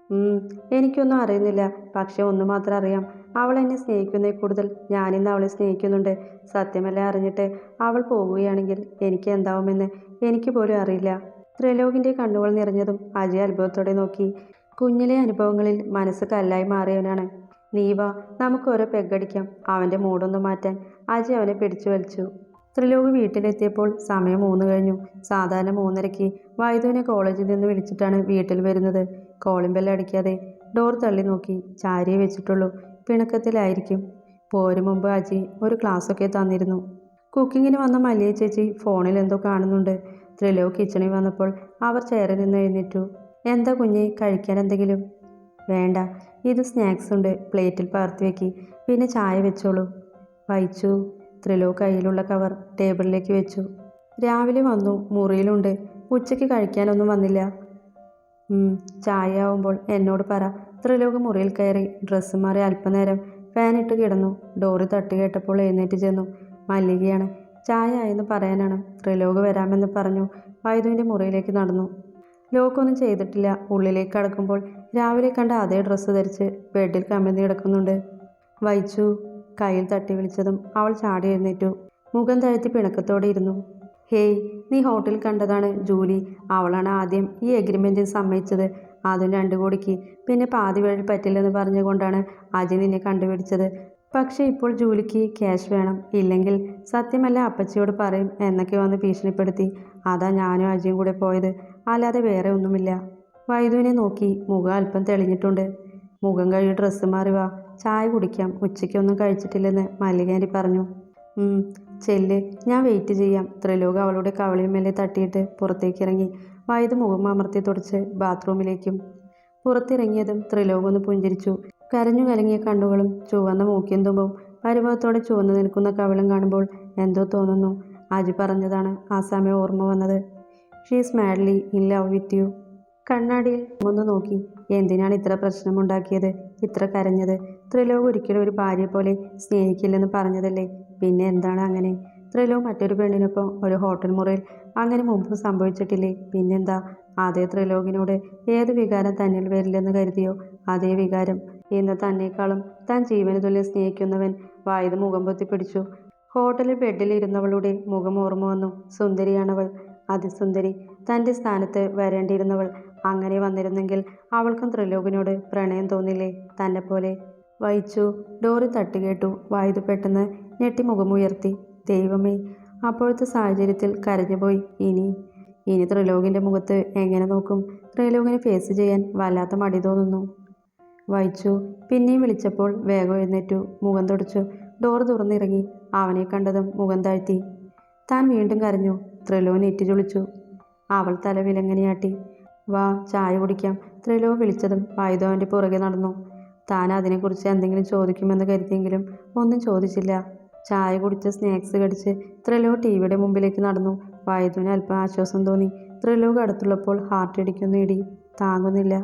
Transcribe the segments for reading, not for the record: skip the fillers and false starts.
ഉം, എനിക്കൊന്നും അറിയുന്നില്ല. പക്ഷെ ഒന്ന് മാത്രം അറിയാം. അവൾ എന്നെ സ്നേഹിക്കുന്നതിൽ കൂടുതൽ ഞാനിന്ന് അവളെ സ്നേഹിക്കുന്നുണ്ട്. സത്യമെല്ലാം അറിഞ്ഞിട്ട് അവൾ പോകുകയാണെങ്കിൽ എനിക്ക് എന്താവുമെന്ന് എനിക്ക് പോലും അറിയില്ല. ത്രിലോകിന്റെ കണ്ണുകൾ നിറഞ്ഞതും അജയ് അത്ഭുതത്തോടെ നോക്കി. കുഞ്ഞിലെ അനുഭവങ്ങളിൽ മനസ്സ് കല്ലായി മാറിയവനാണ്. നീ വാ, നമുക്ക് ഓരോ പെഗ്ഗടിക്കാം. അവന്റെ മൂടൊന്ന് മാറ്റാൻ അജയ് അവനെ പിടിച്ചു വലിച്ചു. ത്രിലോക് വീട്ടിലെത്തിയപ്പോൾ സമയം 3 കഴിഞ്ഞു. സാധാരണ 3:30-ക്ക് വൈദുവിനെ കോളേജിൽ നിന്ന് വിളിച്ചിട്ടാണ് വീട്ടിൽ വരുന്നത്. കോളിംഗ് ബെൽ അടിക്കാതെ ഡോർ തള്ളി നോക്കി. ചാരിയെ വെച്ചിട്ടുള്ളൂ. പിണക്കത്തിലായിരിക്കും. പോരും മുമ്പ് അജി ഒരു ക്ലാസ്സൊക്കെ തന്നിരുന്നു. കുക്കിങ്ങിന് വന്ന മല്ലിക ചേച്ചി ഫോണിൽ എന്തോ കാണുന്നുണ്ട്. ത്രിലോക് കിച്ചണിൽ വന്നപ്പോൾ അവർ ചെയറിൽ നിന്ന് എഴുന്നേറ്റു. എന്താ കുഞ്ഞെ, കഴിക്കാൻ എന്തെങ്കിലും? വേണ്ട, ഇത് സ്നാക്സ് ഉണ്ട്, പ്ലേറ്റിൽ പകർത്തി വെക്കി. പിന്നെ ചായ വെച്ചോളൂ. വഹിച്ചു. ത്രിലോക് കയ്യിലുള്ള കവർ ടേബിളിലേക്ക് വെച്ചു. രാവിലെ വന്നു, മുറിയിലുണ്ട്. ഉച്ചയ്ക്ക് കഴിക്കാനൊന്നും വന്നില്ല. ചായ ആവുമ്പോൾ എന്നോട് പറ. ത്രിലോക് മുറിയിൽ കയറി ഡ്രസ്സ് മാറി അല്പനേരം ഫാനിട്ട് കിടന്നു. ഡോറ് തട്ടി കേട്ടപ്പോൾ എഴുന്നേറ്റ് ചെന്നു. മല്ലികയാണ്. ചായ ആയെന്ന് പറയാനാണ്. ത്രിലോക് വരാമെന്ന് പറഞ്ഞു വൈദുവിൻ്റെ മുറിയിലേക്ക് നടന്നു. ലോക്കൊന്നും ചെയ്തിട്ടില്ല. ഉള്ളിലേക്ക് കടക്കുമ്പോൾ രാവിലെ കണ്ട അതേ ഡ്രസ്സ് ധരിച്ച് ബെഡിൽ കമിഴ്ന്ന് കിടക്കുന്നുണ്ട്. വഹിച്ചു. കയ്യിൽ തട്ടി വിളിച്ചതും അവൾ ചാടി എഴുന്നേറ്റു. മുഖം താഴ്ത്തി പിണക്കത്തോടെ ഇരുന്നു. ഹേയ്, നീ ഹോട്ടലിൽ കണ്ടതാണ് ജൂലി. അവളാണ് ആദ്യം ഈ എഗ്രിമെൻറ്റിന് സമ്മതിച്ചത്. അതും 2 കോടിക്ക്. പിന്നെ പാതി വഴി പറ്റില്ലെന്ന് പറഞ്ഞുകൊണ്ടാണ് അജയ് നിന്നെ കണ്ടുപിടിച്ചത്. പക്ഷേ ഇപ്പോൾ ജൂലിക്ക് ക്യാഷ് വേണം. ഇല്ലെങ്കിൽ സത്യമല്ല അപ്പച്ചിയോട് പറയും എന്നൊക്കെ വന്ന് ഭീഷണിപ്പെടുത്തി. അതാ ഞാനും അജയും കൂടെ പോയത്. അല്ലാതെ വേറെ ഒന്നുമില്ല. വൈദുവിനെ നോക്കി. മുഖം അല്പം തെളിഞ്ഞിട്ടുണ്ട്. മുഖം കഴുകി ഡ്രസ്സ് മാറി വാ, ചായ കുടിക്കാം. ഉച്ചയ്ക്കൊന്നും കഴിച്ചിട്ടില്ലെന്ന് മല്ലികാൻറ്റി പറഞ്ഞു. ചെല്ല്, ഞാൻ വെയിറ്റ് ചെയ്യാം. ത്രിലോക് അവളുടെ കവളിന്മേലെ തട്ടിയിട്ട് പുറത്തേക്കിറങ്ങി. വൈദു മുഖം അമർത്തി തുടച്ച് ബാത്റൂമിലേക്കും. പുറത്തിറങ്ങിയതും ത്രിലോക് ഒന്ന് പുഞ്ചിരിച്ചു. കരഞ്ഞു കലങ്ങിയ കണ്ണുകളും ചുവന്ന മൂക്കിൻ തുമ്പും പരിഭവത്തോടെ ചുവന്നു നിൽക്കുന്ന കവിളും കാണുമ്പോൾ എന്തോ തോന്നുന്നു. അജി പറഞ്ഞതാണ് ആ സമയം ഓർമ്മ വന്നത്. She's madly in love with you. കണ്ണാടിയിൽ ഒന്ന് നോക്കി. എന്തിനാണ് ഇത്ര പ്രശ്നമുണ്ടാക്കിയത്, ഇത്ര കരഞ്ഞത്? ത്രിലോക് ഒരിക്കലും ഒരു ഭാര്യയെ പോലെ സ്നേഹിക്കില്ലെന്ന് പറഞ്ഞതല്ലേ. പിന്നെ എന്താണ് അങ്ങനെ? ത്രിലോക് മറ്റൊരു പെണ്ണിനൊപ്പം ഒരു ഹോട്ടൽ മുറിയിൽ അങ്ങനെ മുമ്പ് സംഭവിച്ചിട്ടില്ലേ? പിന്നെന്താ? അതേ ത്രിലോകിനോട് ഏത് വികാരം തന്നിൽ വരില്ലെന്ന് കരുതിയോ അതേ വികാരം. ഇന്ന് തന്നേക്കാളും താൻ ജീവന് തുല്യം സ്നേഹിക്കുന്നവൻ. വായത് മുഖം പൊത്തി പിടിച്ചു. ഹോട്ടലിൽ ബെഡിൽ ഇരുന്നവളുടെ മുഖം ഓർമ്മ വന്നു. സുന്ദരിയാണവൾ, അതിസുന്ദരി. തൻ്റെ സ്ഥാനത്ത് വരേണ്ടിയിരുന്നവൾ. അങ്ങനെ വന്നിരുന്നെങ്കിൽ അവൾക്കും ത്രിലോകിനോട് പ്രണയം തോന്നില്ലേ, തന്നെപ്പോലെ? വഹിച്ചു. ഡോറി തട്ടി കേട്ടു. വൈദു പെട്ടെന്ന് ഞെട്ടി മുഖമുയർത്തി. ദൈവമേ, അപ്പോഴത്തെ സാഹചര്യത്തിൽ കരഞ്ഞുപോയി. ഇനി ത്രിലോകിൻ്റെ മുഖത്ത് എങ്ങനെ നോക്കും? ത്രിലോകിനെ ഫേസ് ചെയ്യാൻ വല്ലാത്ത മടി തോന്നുന്നു. വഹിച്ചു. പിന്നെയും വിളിച്ചപ്പോൾ വേഗം എഴുന്നേറ്റു. മുഖം തുടച്ചു. ഡോർ തുറന്നിറങ്ങി. അവനെ കണ്ടതും മുഖം താഴ്ത്തി. താൻ വീണ്ടും കരഞ്ഞു. ത്രിലോക് നെറ്റിചുളിച്ചു. അവൾ തല വിലങ്ങനെയാട്ടി. വാ, ചായ കുടിക്കാം. ത്രിലോക് വിളിച്ചതും വൈദു അവൻ്റെ പുറകെ നടന്നു. താൻ അതിനെക്കുറിച്ച് എന്തെങ്കിലും ചോദിക്കുമെന്ന് കരുതിയെങ്കിലും ഒന്നും ചോദിച്ചില്ല. ചായ കുടിച്ച് സ്നാക്സ് കടിച്ച് ത്രിലോക് ടിവിയുടെ മുമ്പിലേക്ക് നടന്നു. വൈദുവിന് അല്പം ആശ്വാസം തോന്നി. ത്രിലോക് അടുത്തുള്ളപ്പോൾ ഹാർട്ട് ഇടിക്കുന്ന ഇടി താങ്ങുന്നില്ല.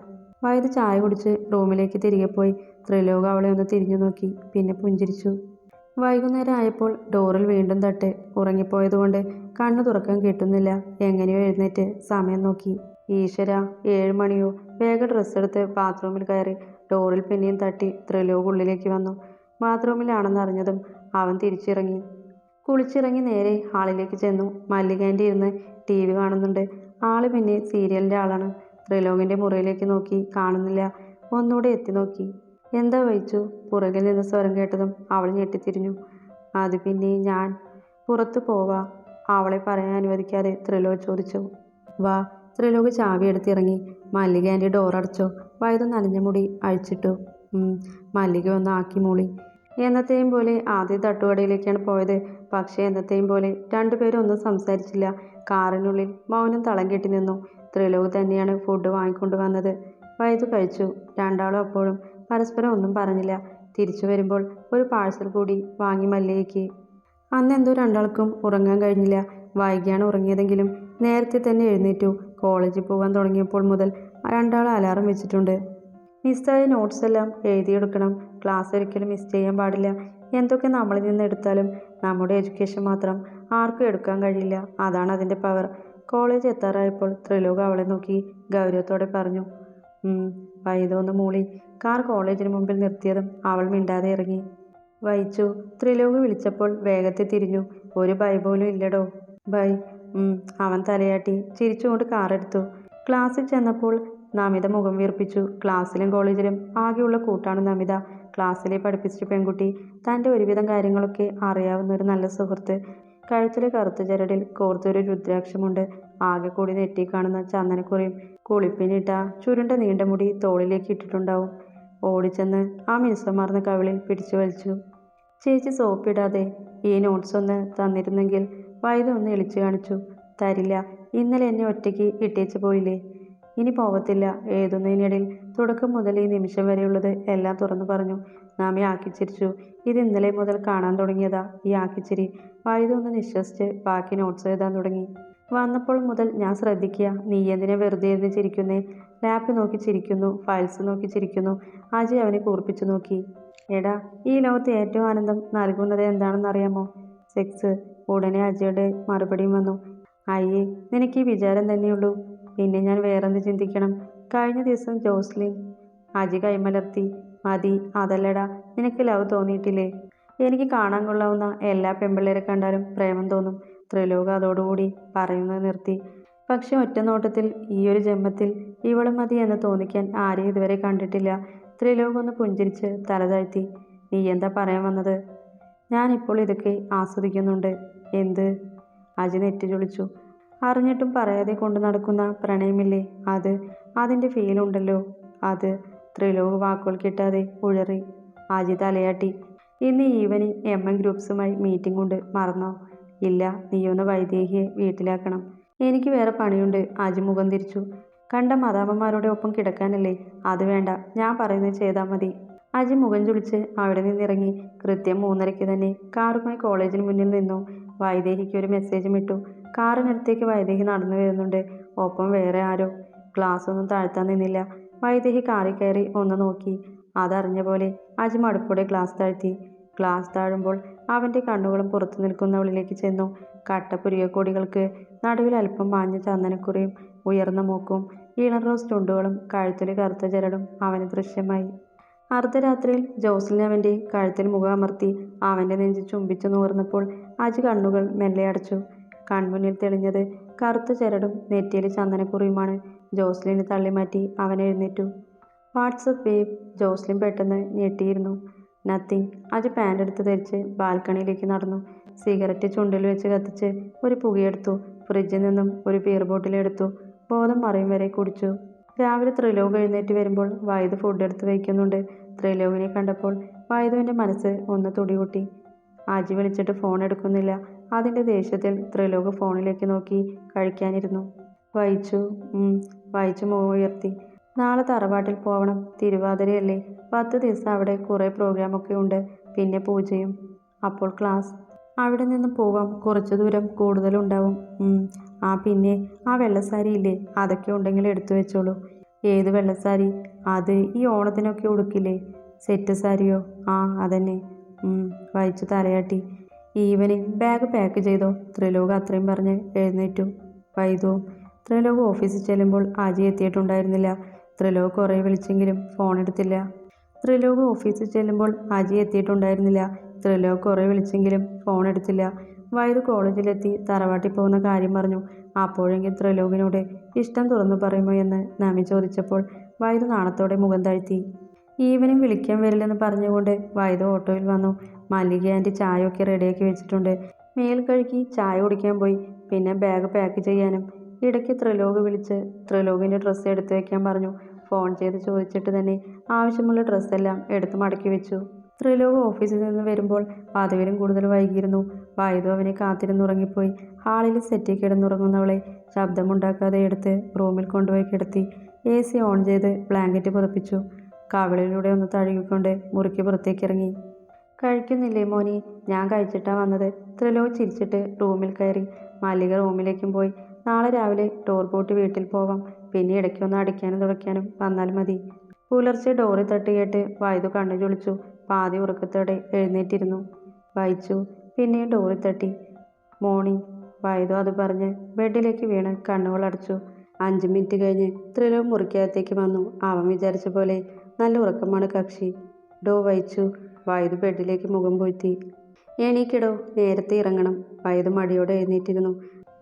വൈദു ചായ കുടിച്ച് റൂമിലേക്ക് തിരികെ പോയി. ത്രിലോക് അവളെ ഒന്ന് തിരിഞ്ഞു നോക്കി. പിന്നെ പുഞ്ചിരിച്ചു. വൈകുന്നേരം ആയപ്പോൾ ഡോറിൽ വീണ്ടും തട്ട്. ഉറങ്ങിപ്പോയതുകൊണ്ട് കണ്ണു തുറക്കാൻ കിട്ടുന്നില്ല. എങ്ങനെയോ എഴുന്നേറ്റ് സമയം നോക്കി. ഈശ്വര, 7 മണിയോ? വേഗം ഡ്രസ്സെടുത്ത് ബാത്റൂമിൽ കയറി. ഡോറിൽ പിന്നെയും തട്ടി. ത്രിലോക് ഉള്ളിലേക്ക് വന്നു. ബാത്റൂമിലാണെന്നറിഞ്ഞതും അവൻ തിരിച്ചിറങ്ങി. കുളിച്ചിറങ്ങി നേരെ ഹാളിലേക്ക് ചെന്നു. മല്ലികാൻറ്റി ഇരുന്ന് TV കാണുന്നുണ്ട്. ആള് പിന്നെ സീരിയലിൻ്റെ ആളാണ്. ത്രിലോകിൻ്റെ മുറിയിലേക്ക് നോക്കി. കാണുന്നില്ല. ഒന്നുകൂടെ എത്തി നോക്കി. എന്താ വഹിച്ചു? പുറകിൽ നിന്ന് സ്വരം കേട്ടതും അവൾ ഞെട്ടിത്തിരിഞ്ഞു. അത് പിന്നെ ഞാൻ പുറത്തു പോവാ. അവളെ പറയാൻ അനുവദിക്കാതെ ത്രിലോക് ചോദിച്ചു. വാ. ത്രിലോക് ചാവി എടുത്തിറങ്ങി. മല്ലികാൻറ്റി ഡോർ അടച്ചോ? വൈദു നനഞ്ഞ മുടി അഴിച്ചിട്ടു. മല്ലിക ഒന്ന് ആക്കി മൂളി. എന്നത്തെയും പോലെ ആദ്യ തട്ടുകടയിലേക്കാണ് പോയത്. പക്ഷേ എന്നത്തെയും പോലെ രണ്ടുപേരും ഒന്നും സംസാരിച്ചില്ല. കാറിനുള്ളിൽ മൗനം തളം കെട്ടി നിന്നു. ത്രിലോക് തന്നെയാണ് ഫുഡ് വാങ്ങിക്കൊണ്ട് വന്നത്. വൈദു കഴിച്ചു. രണ്ടാളും അപ്പോഴും പരസ്പരം ഒന്നും പറഞ്ഞില്ല. തിരിച്ചു വരുമ്പോൾ ഒരു പാഴ്സൽ കൂടി വാങ്ങി മല്ലികയ്ക്ക്. അന്നെന്തോ രണ്ടാൾക്കും ഉറങ്ങാൻ കഴിഞ്ഞില്ല. വൈകിയാണ് ഉറങ്ങിയതെങ്കിലും നേരത്തെ തന്നെ എഴുന്നേറ്റു. കോളേജിൽ പോകാൻ തുടങ്ങിയപ്പോൾ മുതൽ രണ്ടാളും അലാറം വെച്ചിട്ടുണ്ട്. മിസ്സായ നോട്ട്സ് എല്ലാം എഴുതിയെടുക്കണം. ക്ലാസ് ഒരിക്കലും മിസ് ചെയ്യാൻ പാടില്ല. എന്തൊക്കെ നമ്മളിൽ നിന്ന് എടുത്താലും നമ്മുടെ എഡ്യൂക്കേഷൻ മാത്രം ആർക്കും എടുക്കാൻ കഴിയില്ല. അതാണ് അതിൻ്റെ പവർ. കോളേജ് എത്താറായപ്പോൾ ത്രിലോക് അവളെ നോക്കി ഗൗരവത്തോടെ പറഞ്ഞു. ഉം. വൈദൊന്ന് മൂളി. കാർ കോളേജിന് മുമ്പിൽ നിർത്തിയതും അവൾ മിണ്ടാതെ ഇറങ്ങി. വൈച്ചു ത്രിലോക് വിളിച്ചപ്പോൾ വേഗത്തിൽ തിരിഞ്ഞു. ഒരു ബൈ പോലും ഇല്ലടോ. ബൈ. അവൻ തലയാട്ടി ചിരിച്ചുകൊണ്ട് കാറെടുത്തു. ക്ലാസ്സിൽ ചെന്നപ്പോൾ നമിത മുഖം വീർപ്പിച്ചു. ക്ലാസ്സിലും കോളേജിലും ആകെയുള്ള കൂട്ടാണ് നമിത. ക്ലാസ്സിലെ പഠിപ്പിച്ച പെൺകുട്ടി. തൻ്റെ ഒരുവിധം കാര്യങ്ങളൊക്കെ അറിയാവുന്ന ഒരു നല്ല സുഹൃത്ത്. കഴുത്തിലെ കറുത്ത ചരടിൽ കോർത്തൊരു രുദ്രാക്ഷമുണ്ട്. ആകെ കൂടി നെറ്റി കാണുന്ന ചന്ദനക്കുറിയും കുളിപ്പിനിട്ട ചുരുണ്ട നീണ്ട മുടി തോളിലേക്ക് ഇട്ടിട്ടുണ്ടാവും. ഓടിച്ചെന്ന് ആ മിനുസമാർന്ന കവിളിൽ പിടിച്ചു വലിച്ചു. ചേച്ചി സോപ്പിടാതെ ഈ നോട്ട്സ് ഒന്ന് തന്നിരുന്നെങ്കിൽ. വൈദ ഒന്ന് എളിച്ചു കാണിച്ചു. തരില്ല. ഇന്നലെ എന്നെ ഒറ്റയ്ക്ക് ഇട്ടേച്ച് പോയില്ലേ. ഇനി പോവത്തില്ല. എഴുതുന്നതിനിടയിൽ തുടക്കം മുതൽ ഈ നിമിഷം വരെയുള്ളത് എല്ലാം തുറന്നു പറഞ്ഞു. നാമി ആക്കിച്ചിരിച്ചു. ഇത് ഇന്നലെ മുതൽ കാണാൻ തുടങ്ങിയതാ ഈ ആക്കിച്ചിരി. വൈദ ഒന്ന് നിശ്വസിച്ച് ബാക്കി നോട്ട്സ് എഴുതാൻ തുടങ്ങി. വന്നപ്പോൾ മുതൽ ഞാൻ ശ്രദ്ധിക്കുക. നീ എന്തിനെ വെറുതെ ഇരുന്ന് ചിരിക്കുന്നേ? ലാപ്പ് നോക്കി ചിരിക്കുന്നു, ഫയൽസ് നോക്കി ചിരിക്കുന്നു. അജയ് അവനെ കൂർപ്പിച്ചു നോക്കി. എടാ, ഈ ലോകത്ത് ഏറ്റവും ആനന്ദം നൽകുന്നത് എന്താണെന്നറിയാമോ? സെക്സ്. ഉടനെ അജയുടെ മറുപടിയും വന്നു. അയ്യേ, നിനക്ക് ഈ വിചാരം തന്നെയുള്ളൂ. പിന്നെ ഞാൻ വേറെന്ത് ചിന്തിക്കണം? കഴിഞ്ഞ ദിവസം ജോസ്ലിൻ. അജി കൈമലർത്തി. മതി, അതല്ലടാ. നിനക്ക് ലവ് തോന്നിയിട്ടില്ലേ? എനിക്ക് കാണാൻ കൊള്ളാവുന്ന എല്ലാ പെമ്പിള്ളേരെ കണ്ടാലും പ്രേമം തോന്നും. ത്രിലോക് അതോടുകൂടി പറയുന്നത് നിർത്തി. പക്ഷെ ഒറ്റ നോട്ടത്തിൽ ഈയൊരു ജന്മത്തിൽ ഇവളും മതി എന്ന് തോന്നിക്കാൻ ആരെയും ഇതുവരെ കണ്ടിട്ടില്ല. ത്രിലോക് ഒന്ന് പുഞ്ചിരിച്ച് തല താഴ്ത്തി. നീ എന്താ പറയാൻ വന്നത്? ഞാനിപ്പോൾ ഇതൊക്കെ ആസ്വദിക്കുന്നുണ്ട്. എന്ത്? അജി നെറ്റി ചൊളിച്ചു. അറിഞ്ഞിട്ടും പറയാതെ കൊണ്ടു നടക്കുന്ന പ്രണയമില്ലേ അത്? അതിൻ്റെ ഫീലുണ്ടല്ലോ അത്. ത്രിലോക് വാക്കുകൾ കിട്ടാതെ ഉഴറി. അജി തലയാട്ടി. ഇന്ന് ഈവനിങ് MM ഗ്രൂപ്പ്സുമായി മീറ്റിംഗ് ഉണ്ട്, മറന്നോ? ഇല്ല. നീയൊന്ന് വൈദേഹിയെ വീട്ടിലാക്കണം. എനിക്ക് വേറെ പണിയുണ്ട്. അജി മുഖം തിരിച്ചു. കണ്ട മദാമ്മമാരുടെ ഒപ്പം കിടക്കാനല്ലേ? അത് വേണ്ട. ഞാൻ പറയുന്നത് ചെയ്താൽ മതി. അജി മുഖം ചുളിച്ച് അവിടെ നിന്നിറങ്ങി. കൃത്യം 3:30 തന്നെ കാറുമായി കോളേജിന് മുന്നിൽ നിന്നു. വൈദേഹിക്ക് ഒരു മെസ്സേജും ഇട്ടു. കാറിനടുത്തേക്ക് വൈദേഹി നടന്നു വരുന്നുണ്ട്. ഒപ്പം വേറെ ആരോ. ഗ്ലാസ് ഒന്നും താഴ്ത്താൻ നിന്നില്ല. വൈദേഹി കാറിൽ കയറി ഒന്ന് നോക്കി. അതറിഞ്ഞ പോലെ അജി മടുപ്പോടെ ഗ്ലാസ് താഴ്ത്തി. ഗ്ലാസ് താഴുമ്പോൾ അവൻ്റെ കണ്ണുകളും പുറത്തു നിൽക്കുന്നവളിലേക്ക് ചെന്നു. കട്ട പുരികക്കൊടികൾക്ക് നടുവിൽ അല്പം മാഞ്ഞ ചന്ദനക്കുറിയും ഉയർന്ന മൂക്കും ഇളം റോസ് ചുണ്ടുകളും കഴുത്തിലെ കറുത്ത ചരടും അവന് ദൃശ്യമായി. അർദ്ധരാത്രിയിൽ ജോസ്ലിൻ അവൻ്റെ കഴുത്തിൽ മുഖം അമർത്തി അവൻ്റെ നെഞ്ച് ചുംബിച്ചു നൂർന്നപ്പോൾ അജി കണ്ണുകൾ മെല്ലെ അടച്ചു. കൺമുന്നിൽ തെളിഞ്ഞത് കറുത്ത ചരടും നെറ്റിയിലെ ചന്ദനക്കുറിയുമാണ്. ജോസ്ലിനെ തള്ളിമാറ്റി അവൻ എഴുന്നേറ്റു. WhatsApp wave. ജോസ്ലിൻ പെട്ടെന്ന് ഞെട്ടിയിരുന്നു. നത്തിങ്. അജി പാൻ്റ് എടുത്ത് ധരിച്ച് ബാൽക്കണിയിലേക്ക് നടന്നു. സിഗരറ്റ് ചുണ്ടിൽ വെച്ച് കത്തിച്ച് ഒരു പുകയെടുത്തു. ഫ്രിഡ്ജിൽ നിന്നും ഒരു ബിയർ ബോട്ടിലെടുത്തു. ബോധം മറിയും വരെ കുടിച്ചു. രാവിലെ ത്രിലോക് എഴുന്നേറ്റ് വരുമ്പോൾ വൈദ ഫുഡ് എടുത്ത് വയ്ക്കുന്നുണ്ട്. ത്രിലോകിനെ കണ്ടപ്പോൾ വൈദുവിൻ്റെ മനസ്സ് ഒന്ന് തുടികൂട്ടി. അജി വിളിച്ചിട്ട് ഫോൺ എടുക്കുന്നില്ല. അതിൻ്റെ ദേഷ്യത്തിൽ ത്രിലോക് ഫോണിലേക്ക് നോക്കി കഴിക്കാനിരുന്നു. വായിച്ചു മുഖം ഉയർത്തി. നാളെ തറവാട്ടിൽ പോവണം. തിരുവാതിരയല്ലേ? 10 ദിവസം അവിടെ കുറേ പ്രോഗ്രാമൊക്കെ ഉണ്ട്. പിന്നെ പൂജയും. അപ്പോൾ ക്ലാസ്. അവിടെ നിന്ന് പോവാം. കുറച്ചു ദൂരം കൂടുതലുണ്ടാവും. പിന്നെ ആ വെള്ളസാരി ഇല്ലേ? അതൊക്കെ ഉണ്ടെങ്കിൽ എടുത്തു വെച്ചോളൂ. ഏത് വെള്ളസാരി? അത് ഈ ഓണത്തിനൊക്കെ ഉടുക്കില്ലേ? സെറ്റ് സാരിയോ? ആ, അതന്നെ. വായിച്ചു തലയാട്ടി. ഈവനിങ് ബാഗ് പാക്ക് ചെയ്തോ? ത്രിലോക് അത്രയും പറഞ്ഞ് എഴുന്നേറ്റു. വൈദോ? ത്രിലോക് ഓഫീസിൽ ചെല്ലുമ്പോൾ അജി എത്തിയിട്ടുണ്ടായിരുന്നില്ല. ത്രിലോക് കുറേ വിളിച്ചെങ്കിലും ഫോൺ എടുത്തില്ല. ത്രിലോക് ഓഫീസിൽ ചെല്ലുമ്പോൾ അജി എത്തിയിട്ടുണ്ടായിരുന്നില്ല. ത്രിലോക് കുറേ വിളിച്ചെങ്കിലും ഫോൺ എടുത്തില്ല. വൈദു കോളേജിലെത്തി തറവാട്ടിൽ പോകുന്ന കാര്യം പറഞ്ഞു. അപ്പോഴെങ്കിൽ ത്രിലോകിനോട് ഇഷ്ടം തുറന്നു പറയുമോ എന്ന് നമി ചോദിച്ചപ്പോൾ വൈദു നാണത്തോടെ മുഖം താഴ്ത്തി. ഈവനിങ് വിളിക്കാൻ വരില്ലെന്ന് പറഞ്ഞുകൊണ്ട് വൈദു ഓട്ടോയിൽ വന്നു. മല്ലിക ആൻറ്റി ചായയൊക്കെ റെഡിയാക്കി വെച്ചിട്ടുണ്ട്. മേൽ കഴുകി ചായ കുടിക്കാൻ പോയി. പിന്നെ ബാഗ് പാക്ക് ചെയ്യാനും. ഇടയ്ക്ക് ത്രിലോക് വിളിച്ച് ത്രിലോകിൻ്റെ ഡ്രസ്സ് എടുത്തു വയ്ക്കാൻ പറഞ്ഞു. ഫോൺ ചെയ്ത് ചോദിച്ചിട്ട് തന്നെ ആവശ്യമുള്ള ഡ്രസ്സെല്ലാം എടുത്ത് മടക്കി വെച്ചു. ത്രിലോക് ഓഫീസിൽ നിന്ന് വരുമ്പോൾ പതിവിലും കൂടുതൽ വൈകിയിരുന്നു. വൈദു അവനെ കാത്തിരുന്നുറങ്ങിപ്പോയി. ഹാളിൽ സെറ്റിൽ കിടന്നുറങ്ങുന്നവളെ ശബ്ദമുണ്ടാക്കാതെ എടുത്ത് റൂമിൽ കൊണ്ടുപോയി കിടത്തി. AC ഓൺ ചെയ്ത് ബ്ലാങ്കറ്റ് പുതപ്പിച്ചു. കവിളിലൂടെ ഒന്ന് തഴുകിക്കൊണ്ട് മുറിക്ക് പുറത്തേക്കിറങ്ങി. കഴിക്കുന്നില്ലേ മോനി? ഞാൻ കഴിച്ചിട്ടാ വന്നത്. ത്രിലോക് ചിരിച്ചിട്ട് റൂമിൽ കയറി. മല്ലിക റൂമിലേക്കും പോയി. നാളെ രാവിലെ ഡോർ പൂട്ടി വീട്ടിൽ പോവാം. പിന്നെ ഇടയ്ക്കൊന്ന് അടിക്കാനും തുടയ്ക്കാനും വന്നാൽ മതി. പുലർച്ചെ ഡോറിൽ തട്ട് കേട്ട് വൈദു കണ്ണു ചൊളിച്ചു. പാതി ഉറക്കത്തോടെ എഴുന്നേറ്റിരുന്നു. വായിച്ചു. പിന്നെയും ഡോറിൽ തട്ടി. മോർണിംഗ്. വൈദു അത് പറഞ്ഞ് ബെഡിലേക്ക് വീണ് കണ്ണുകൾ അടച്ചു. 5 മിനിറ്റ് കഴിഞ്ഞ് ത്രിലോക് മുറിക്കകത്തേക്ക് വന്നു. അവൻ വിചാരിച്ച പോലെ നല്ല ഉറക്കമാണ് കക്ഷി. ഡോ വൈച്ചു. വൈദു ബെഡിലേക്ക് മുഖം പൊഴ്ത്തി. എണീക്കിടോ, നേരത്തെ ഇറങ്ങണം. വൈദു മടിയോടെ എഴുന്നേറ്റിരുന്നു.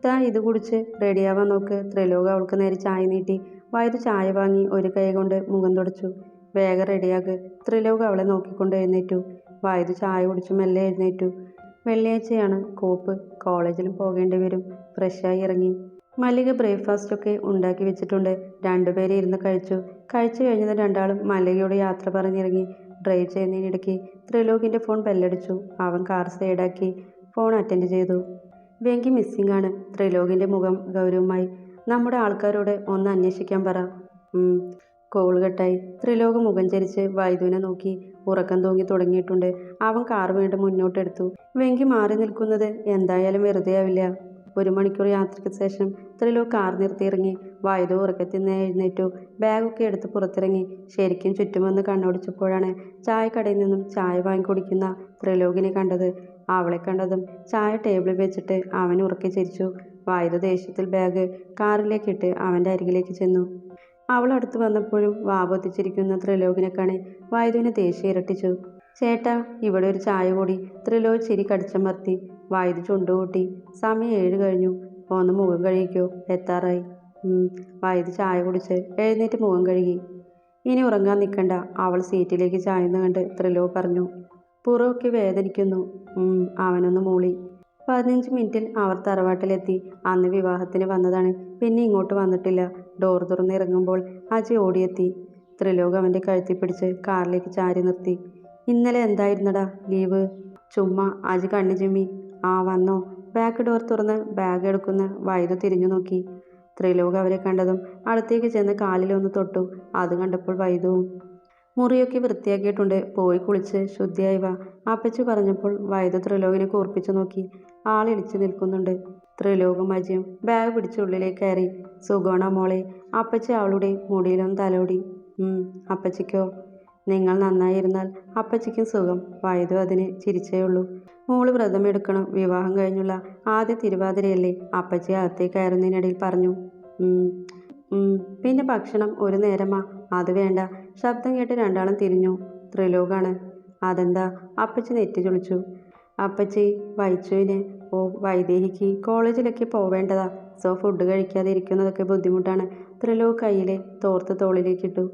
ദാ ഇത് കുടിച്ച് റെഡിയാവാൻ നോക്ക്. ത്രിലോക് അവൾക്ക് നേരെ ചായ നീട്ടി. വൈദു ചായ വാങ്ങി ഒരു കൈ കൊണ്ട് മുഖം തുടച്ചു. വേഗം റെഡിയാക്ക്. ത്രിലോക് അവളെ നോക്കിക്കൊണ്ട് എഴുന്നേറ്റു. വൈദു ചായ കുടിച്ചു മെല്ലെ എഴുന്നേറ്റു. വെള്ളിയാഴ്ചയാണ്, കോപ്പ്. കോളേജിലും പോകേണ്ടി വരും. ഫ്രഷായി ഇറങ്ങി. മല്ലിക ബ്രേക്ക്ഫാസ്റ്റൊക്കെ ഉണ്ടാക്കി വെച്ചിട്ടുണ്ട്. രണ്ടുപേരെ ഇരുന്ന് കഴിച്ചു. കഴിച്ചു കഴിഞ്ഞത് രണ്ടാളും മല്ലികയോട് യാത്ര പറഞ്ഞിറങ്ങി. Drive ചെയ്യുന്നതിനിടയ്ക്ക് ത്രിലോകിൻ്റെ phone ബെല്ലടിച്ചു. അവൻ കാർ സൈഡാക്കി ഫോൺ അറ്റൻഡ് ചെയ്തു. വെങ്കി മിസ്സിംഗ് ആണ്. ത്രിലോകിൻ്റെ മുഖം ഗൗരവമായി. നമ്മുടെ ആൾക്കാരോട് ഒന്ന് അന്വേഷിക്കാൻ പറ. കോൾ കട്ടായി. ത്രിലോക് മുഖം ചരിച്ച് വൈദുവിനെ നോക്കി. ഉറക്കം തൂങ്ങി തുടങ്ങിയിട്ടുണ്ട്. അവൻ കാർ വീണ്ടും മുന്നോട്ടെടുത്തു. വെങ്കി മാറി നിൽക്കുന്നത് എന്തായാലും വെറുതെ ആവില്ല. 1 മണിക്കൂർ യാത്രയ്ക്ക് ശേഷം ത്രിലോക് കാർ നിർത്തിയിറങ്ങി. വൈദു ഉറക്കത്തിൽ നിന്ന് എഴുന്നേറ്റു. ബാഗൊക്കെ എടുത്ത് പുറത്തിറങ്ങി. ശരിക്കും ചുറ്റുമൊന്ന് കണ്ണോടിച്ചപ്പോഴാണ് ചായക്കടയിൽ നിന്നും ചായ വാങ്ങി കുടിക്കുന്ന ത്രിലോകിനെ കണ്ടത്. അവളെ കണ്ടതും ചായ ടേബിളിൽ വെച്ചിട്ട് അവൻ ഉറക്കെ ചിരിച്ചു. വൈദു ദേഷ്യത്തിൽ ബാഗ് കാറിലേക്കിട്ട് അവൻ്റെ അരികിലേക്ക് ചെന്നു. അവൾ അടുത്ത് വന്നപ്പോഴും വാപൊത്തിച്ചിരിക്കുന്ന ത്രിലോകിനെ കാണി വൈദുവിന് ദേഷ്യം ഇരട്ടിച്ചു. ചേട്ടാ, ഇവിടെ ഒരു ചായ കൂടി. ത്രിലോക് ചിരി കടിച്ചമർത്തി. വൈദു ചുണ്ടുകൂട്ടി. സമയം 7 കഴിഞ്ഞു. ഒന്ന് മുഖം കഴുകിക്കോ, എത്താറായി. വൈദു ചായ കുടിച്ച് എഴുന്നേറ്റ് മുഖം കഴുകി. ഇനി ഉറങ്ങാൻ നിൽക്കണ്ട. അവൾ സീറ്റിലേക്ക് ചായുന്ന കണ്ട് ത്രിലോക് പറഞ്ഞു. പുറമൊക്കെ വേദനിക്കുന്നു. അവനൊന്ന് മൂളി. 15 മിനിറ്റിൽ അവർ തറവാട്ടിലെത്തി. അന്ന് വിവാഹത്തിന് വന്നതാണ്. പിന്നെ ഇങ്ങോട്ട് വന്നിട്ടില്ല. ഡോർ തുറന്ന് ഇറങ്ങുമ്പോൾ അജയ് ഓടിയെത്തി. ത്രിലോക് അവൻ്റെ കഴുത്തി പിടിച്ച് കാറിലേക്ക് ചാരി നിർത്തി. ഇന്നലെ എന്തായിരുന്നടാ ലീവ്? ചുമ്മാ. അജയ് കണ്ണു ചിമ്മി. ആ വന്നോ? ബാക്ക് ഡോർ തുറന്ന് ബാഗ് എടുക്കുന്ന വൈദു തിരിഞ്ഞു നോക്കി. ത്രിലോക് അവരെ കണ്ടതും അടുത്തേക്ക് ചെന്ന് കാലിലൊന്ന് തൊട്ടു. അത് കണ്ടപ്പോൾ വൈദുവും. മുറിയൊക്കെ വൃത്തിയാക്കിയിട്ടുണ്ട്. പോയി കുളിച്ച് ശുദ്ധിയായി വാ. അപ്പച്ചി പറഞ്ഞപ്പോൾ വൈദു ത്രിലോകിനെ കൂർപ്പിച്ചു നോക്കി. ആളിളിച്ചു നിൽക്കുന്നുണ്ട്. ത്രിലോകും അജയും ബാഗ് പിടിച്ച് ഉള്ളിലേക്ക് കയറി. സുഖമാണോ മോളെ? അപ്പച്ചി അവളുടെ മുടിയിലൊന്ന് തലോടി. അപ്പച്ചിക്കോ? നിങ്ങൾ നന്നായിരുന്നാൽ അപ്പച്ചിക്കും സുഖം. വൈദു അതിന് ചിരിച്ചേയുള്ളൂ. മോള് വ്രതമെടുക്കണം. വിവാഹം കഴിഞ്ഞുള്ള ആദ്യ തിരുവാതിരയല്ലേ? അപ്പച്ചി അകത്തേക്ക് കയറുന്നതിനിടയിൽ പറഞ്ഞു. പിന്നെ ഭക്ഷണം ഒരു നേരമാ? അത് വേണ്ട. ശബ്ദം കേട്ട് രണ്ടാളും തിരിഞ്ഞു. ത്രിലോകാണ്. അതെന്താ? അപ്പച്ചി നെറ്റി ചുളിച്ചു. അപ്പച്ചി വൈച്ചുവിന് വൈദേഹിക്ക് കോളേജിലൊക്കെ പോവേണ്ടതാ. സോ ഫുഡ് കഴിക്കാതെ ഇരിക്കുന്നതൊക്കെ ബുദ്ധിമുട്ടാണ്. ത്രിലോക് കയ്യിലെ തോർത്ത് തോളിലേക്കിട്ടു.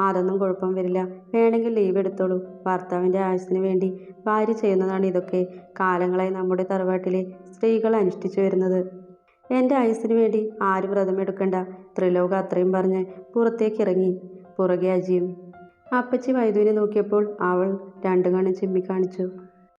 അതൊന്നും കുഴപ്പം വരില്ല. വേണമെങ്കിൽ ലീവ് എടുത്തോളൂ. ഭർത്താവിൻ്റെ ആയുസ്സിന് വേണ്ടി ഭാര്യ ചെയ്യുന്നതാണ് ഇതൊക്കെ. കാലങ്ങളായി നമ്മുടെ തറവാട്ടിലെ സ്ത്രീകൾ അനുഷ്ഠിച്ചു വരുന്നത്. എൻ്റെ ആയുസ്സിന് വേണ്ടി ആരും വ്രതമെടുക്കണ്ട. ത്രിലോക് അത്രയും പറഞ്ഞ് പുറത്തേക്കിറങ്ങി. പുറകെ അജിയും. അപ്പച്ചി വൈദുവിനെ നോക്കിയപ്പോൾ അവൾ 2 കണ്ണും ചിമ്മി കാണിച്ചു.